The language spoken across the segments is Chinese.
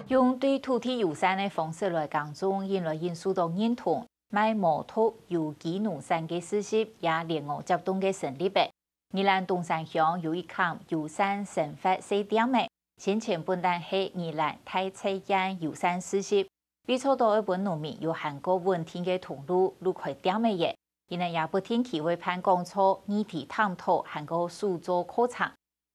用对土地友善的方式来耕种，引来引受到认同。卖摩托有机农产嘅事业也联合接动嘅成立嘅。宜兰东山乡有一项友善生活试点嘅，先前本单系宜兰太菜园友善事业，比操到一本农民有韩国稳定嘅通路入开点嘅嘢。宜兰也不定期会办讲座，议题探讨韩国数做课程。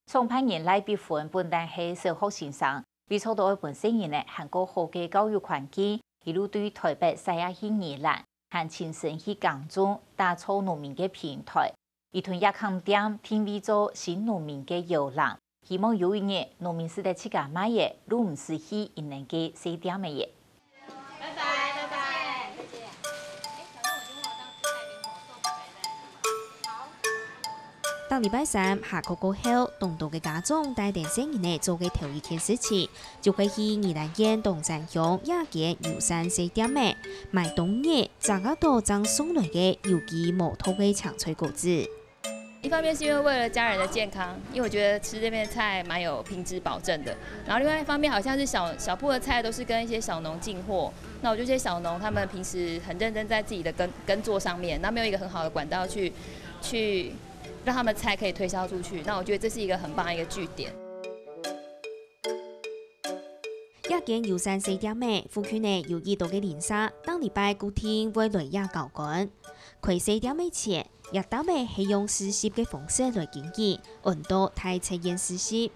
从派人来比分本单系小学先生，比操到一本新人嘅韩国好嘅教育环境。一路对台北西亚去宜兰，和亲身去耕种，打造农民嘅平台。一团也看点定位做新农民嘅摇篮，希望有一日农民是在自家买嘢，如唔是去因能嘅试点嘅嘢。拜拜，拜拜，再见。当礼拜三下课过后，东道嘅家长带定新人呢做嘅头一件事情，就会去宜兰县东山乡亚间友善试点嘅买冬日杂个多张送来嘅有机摩托嘅抢菜果子。一方面是因为为了家人的健康，因为我觉得吃这边的菜蛮有品质保证的。然后另外一方面，好像是小铺的菜都是跟一些小农进货，那我觉得这些小农他们平时很认真在自己的耕作上面，那没有一个很好的管道去让他们菜可以推销出去，那我觉得这是一个很棒的一个据点。亚间友善试点嘅附近呢有2多嘅连锁，当礼拜固定会来亚搞干。开试点嘅前，亚岛嘅系用实习嘅方式来经营，温度太测验实习。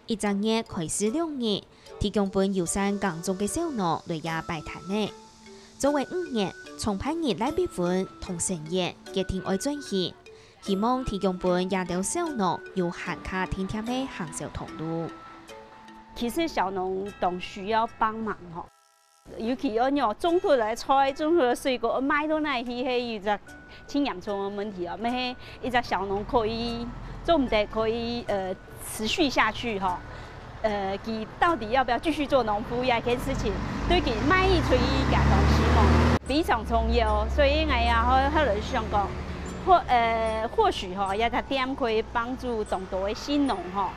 一整日开始2日，提供本友善耕种嘅小农来亚摆摊嘅。作为5年，从派日来比分同成业嘅天爱转移。希望提供本亚洲小农有限卡天天的行销通路。其实小农都需要帮忙吼，尤其我鸟种出来菜、种出来水果，卖到哪去，迄一只挺严重的问题啊！咩一只小农可以种得可以持续下去哈。佢到底要不要继续做农夫呀？件事情对佢卖出去嘅东西嘛，非常重要。所以我也好来想讲。或许吼，一只点可以帮助众多的新农吼，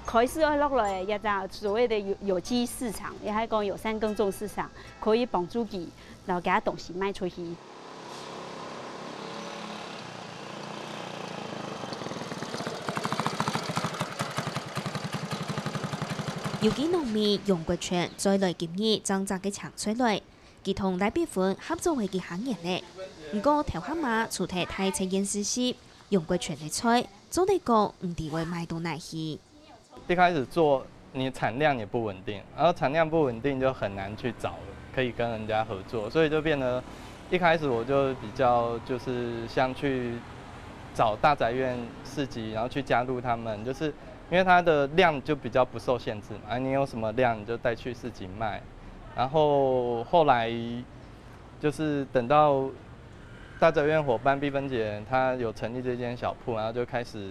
开始落来一只所谓的有机市场，也系讲友善耕种市场，可以帮助佢，然后给他东西卖出去。有機農民用國權再來建議掙扎嘅長出來，佢同大部分合作嘅行業咧。不過頭下馬除睇太測驗實習，用國權嘅菜，做嚟講唔地會賣到哪去。一開始做，你產量也不穩定，然後產量不穩定就很難去找可以跟人家合作，所以就變得一開始我就比較就是像去找大宅院市集，然後去加入他們，就是因為它的量就比較不受限制嘛，你有什麼量你就帶去市集賣，然後後來就是等到大宅院伙伴毕芬姐，她有成立这间小铺，然后就开始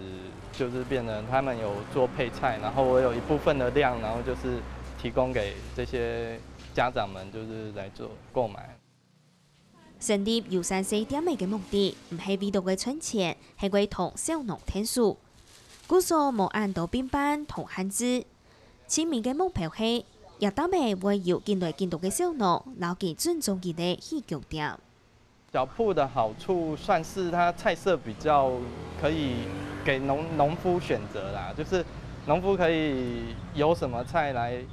就是变成他们有做配菜，然后我有一部分的量，然后就是提供给这些家长们，就是来做购买。成立友善試點嘅目的，唔係為到嘅存錢，係為同小農聽數。故所冇按到邊班同限制，前面嘅目標係，亦都未會有見來見到嘅小農，留佢尊重佢哋去強調。小鋪的好處算是它菜色比較可以給農夫選擇啦，就是農夫可以有什麼菜來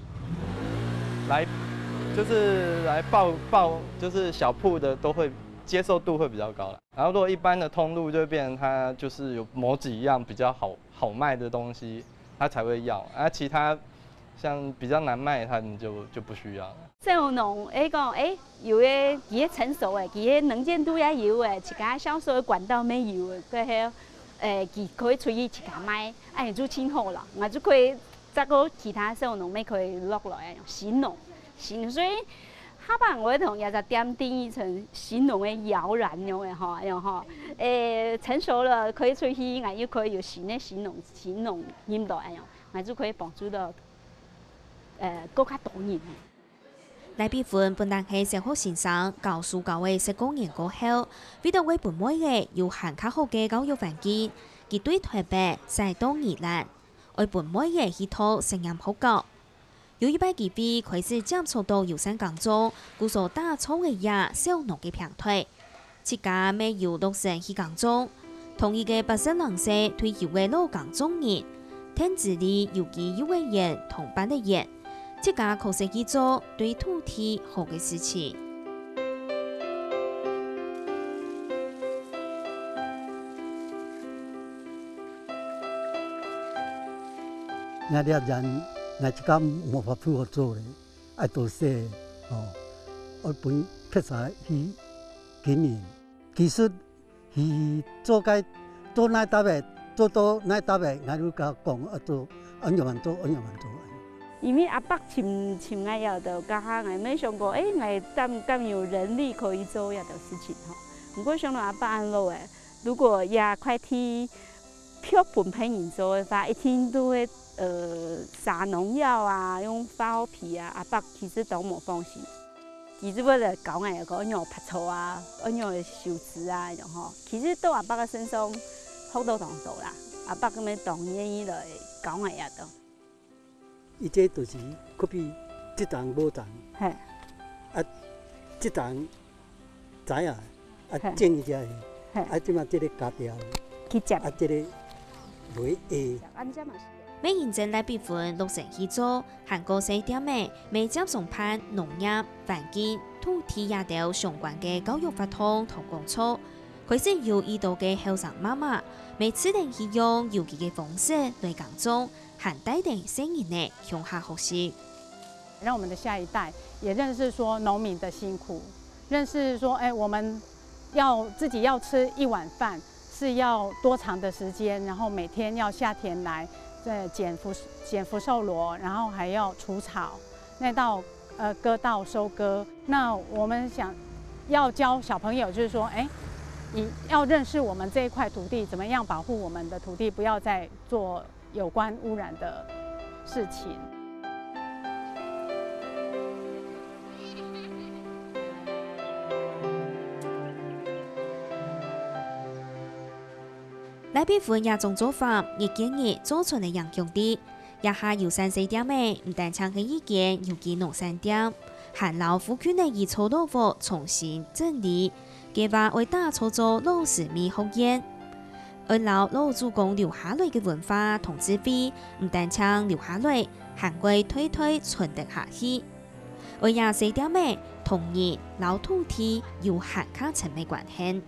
就是來報，就是小鋪的都會接受度會比較高啦。然後如果一般的通路就會變成它就是有某幾樣比較好賣的東西，它才會要，其他像比較難賣，他們就不需要了。小農講有嘅佢成熟嘅，佢能見度也有嘅，自家銷售嘅管道沒有嘅，佢佢可以出去自家賣，就挺好啦。我就可以再個其他小農咪可以落來新農，所以下班我同一隻店定義成新農嘅搖籃樣嘅嗬，成熟了可以出去，我又可以有新農引導樣，我就可以幫助到更加多人。大部分本來係小學先生教書教嘅10公年過後，為到為本妹嘅有限較好嘅教育環境，佢對台北、西東宜蘭，為本妹嘅去套聲音好高。有一摆机会开始接触到游山工作，故所打草嘅也小农嘅平台，自家每游6成去工作。同一个80岁退休嘅老工作人，天子里有其幼儿园同班嘅人，自家确实去做对土地好嘅事情。那啲人那一間冇法符合做咧，愛多些哦，我本確實去經營。其實去做該做哪搭嘅，做到哪搭嘅，我都甲講啊做，按樣樣做，按樣樣做。因為阿伯尋愛要就家下我沒想過，我敢有人力可以做呢條事情吼。不過想到阿伯安老誒，如果也塊地票分配人做嘅話，一天都會撒農藥啊，用化學皮啊，阿伯其實都冇放心。其實為了搞我個按樣拍草啊，按樣修枝啊，然後其實到阿伯嘅身上好多同道啦，阿伯咁樣當願意來搞我呀都。伊這就是可比這檔無檔，係啊，這檔知啊，啊種伊只係，啊即嘛這個加掉，去接啊這個落下。每認證來比分6成去做，韓國4點嘅未接送判農業、環境、土地也有相關嘅教育法通同工作，開始有意圖嘅後生媽媽，每次定去用有機嘅方式來耕種，還帶定新人嘅向下學習。讓我們的下一代也認識說農民的辛苦，認識說，我們自己要吃一碗飯是要多長的時間，然後每天要下田來。剪福壽螺，然後還要除草，那到割稻收割。那我們想要教小朋友，就是說，你要認識我們這一塊土地，怎麼樣保護我們的土地，不要再做有關污染的事情。來比分也種做法，亦建議做出嚟影響力。也下游山4點嘅，唔但搶嘅意見有幾農3點，還老府區內以草豆腐重新整理，計劃為打造做老市民學院。而老祖公留下來嘅文化同智慧，唔但搶留下來，還會推傳得下去。而也4點嘅同意老土地有客家親密關係。